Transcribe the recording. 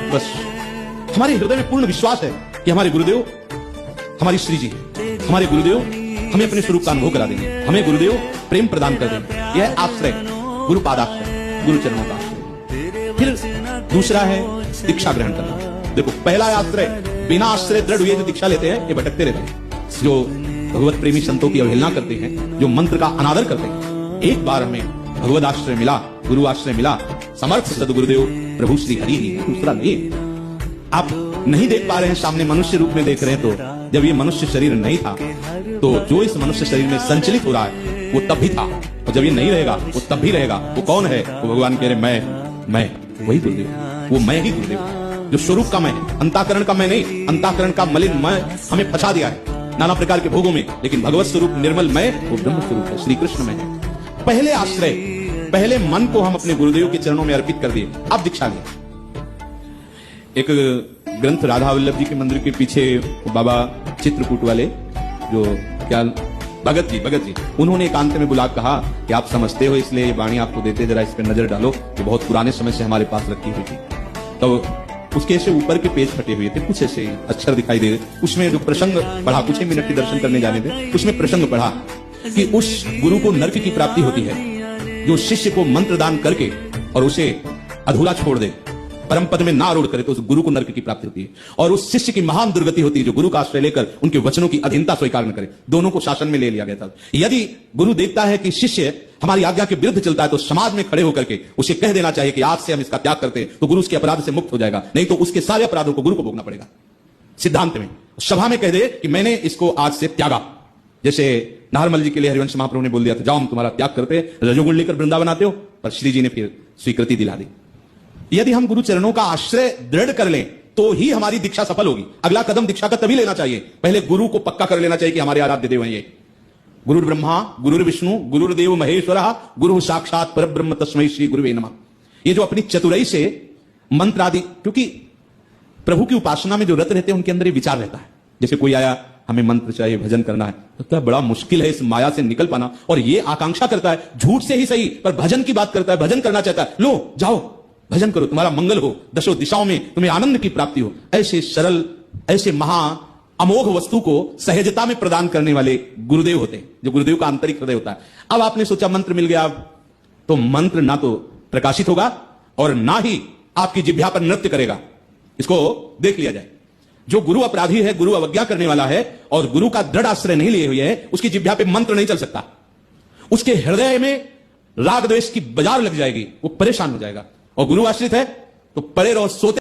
बस हमारे हृदय में पूर्ण विश्वास है कि हमारे गुरुदेव हमारी श्री जी, हमारे गुरुदेव हमें अपने स्वरूप का अनुभव करा देंगे, हमें गुरुदेव प्रेम प्रदान कर देंगे। यह आश्रय गुरु पादाश्रय, गुरु चरणों का आश्रय। फिर दूसरा है दीक्षा ग्रहण करना। देखो, पहला आश्रय, बिना आश्रय दृढ़ हुए जो दीक्षा लेते हैं ये भटकते रहते हैं, जो भगवत प्रेमी संतों की अवहेलना करते हैं, जो मंत्र का अनादर करते हैं। एक बार हमें भगवत आश्रय मिला, गुरु आश्रय मिला, समर्थ सदगुरुदेव प्रभु श्री हरि ही है, दूसरा नहीं। आप नहीं देख पा रहे हैं, सामने मनुष्य रूप में देख रहे हैं, तो जब ये मनुष्य शरीर नहीं था तो जो इस मनुष्य शरीर में संचलित हो रहा है वो तब भी था, और जब ये नहीं रहेगा वो तब भी रहेगा। वो कौन है? वो भगवान कह रहे मैं वही गुरुदेव, वो मैं ही गुरुदेव, जो स्वरूप का मैं है, अंताकरण का मैं नहीं। अंताकरण का मलिन मैं हमें फंसा दिया है नाना प्रकार के भोगों में, लेकिन भगवत स्वरूप निर्मल मैं, वो ब्रह्म स्वरूप है, श्री कृष्ण में है। पहले आश्रय, पहले मन को हम अपने गुरुदेव के चरणों में अर्पित कर दिए, अब दीक्षा लिया। एक ग्रंथ राधा वल्लभ जी के मंदिर के पीछे बाबा चित्रकूट वाले, जो क्या भगत जी, उन्होंने एकांत में बुला कहा कि आप समझते हो इसलिए ये वाणी आपको देते, जरा इस पर नजर डालो, ये बहुत पुराने समय से हमारे पास रखी हुई थी। तो उसके ऐसे ऊपर के पेज फटे हुए थे, कुछ ऐसे अक्षर दिखाई दे रहे, उसमें जो प्रसंग पढ़ा, कुछ ही मिनट के दर्शन करने जाने थे, उसमें प्रसंग पढ़ा कि उस गुरु को नरक की प्राप्ति होती है जो शिष्य को मंत्र दान करके और उसे अधूरा छोड़ दे, परम पद में ना आरूढ़ करे, तो उस गुरु को नरक की प्राप्ति होती है। और उस शिष्य की महान दुर्गति होती है जो गुरु का आश्रय लेकर उनके वचनों की अधीनता स्वीकार न करे। दोनों को शासन में ले लिया गया था। यदि गुरु देखता है कि शिष्य हमारी आज्ञा के विरुद्ध चलता है, तो समाज में खड़े होकर के उसे कह देना चाहिए कि आज से हम इसका त्याग करते हैं, तो गुरु उसके अपराध से मुक्त हो जाएगा, नहीं तो उसके सारे अपराधों को गुरु को भोगना पड़ेगा। सिद्धांत में सभा में कह दे कि मैंने इसको आज से त्यागा। जैसे नाहरमल जी के लिए हरिवंश महाप्रभु ने बोल दिया था, जाओ हम तुम्हारा त्याग करते, रजोगुण लेकर वृंदावन आते हो, पर श्री जी ने फिर स्वीकृति दिला दी। यदि हम गुरु चरणों का आश्रय दृढ़ कर लें तो ही हमारी दीक्षा सफल होगी। अगला कदम दीक्षा का तभी लेना चाहिए, पहले गुरु को पक्का कर लेना चाहिए कि हमारे आराध्य देव हैं ये। गुरु ब्रह्मा गुरु विष्णु गुरुर्देव महेश्वर गुरु साक्षात परब्रह्म तस्मै श्री गुरुवे नमः। ये जो अपनी चतुराई से मंत्र आदि, क्योंकि प्रभु की उपासना में जो रत रहते हैं उनके अंदर ये विचार रहता है। जैसे कोई आया, हमें मंत्र चाहिए, भजन करना है, तो क्या बड़ा मुश्किल है इस माया से निकल पाना, और ये आकांक्षा करता है, झूठ से ही सही पर भजन की बात करता है, भजन करना चाहता है, लो जाओ भजन करो, तुम्हारा मंगल हो, दशों दिशाओं में तुम्हें आनंद की प्राप्ति हो। ऐसे सरल, ऐसे महा अमोघ वस्तु को सहजता में प्रदान करने वाले गुरुदेव होते हैं, जो गुरुदेव का आंतरिक हृदय होता है। अब आपने सोचा मंत्र मिल गया, तो मंत्र ना तो प्रकाशित होगा और ना ही आपकी जिह्वा पर नृत्य करेगा। इसको देख लिया जाए। जो गुरु अपराधी है, गुरु अवज्ञा करने वाला है और गुरु का दृढ़ आश्रय नहीं लिए हुए है, उसकी जिह्वा पे मंत्र नहीं चल सकता। उसके हृदय में राग द्वेष की बाजार लग जाएगी, वो परेशान हो जाएगा। और गुरु आश्रित है तो पड़े रहो, सोते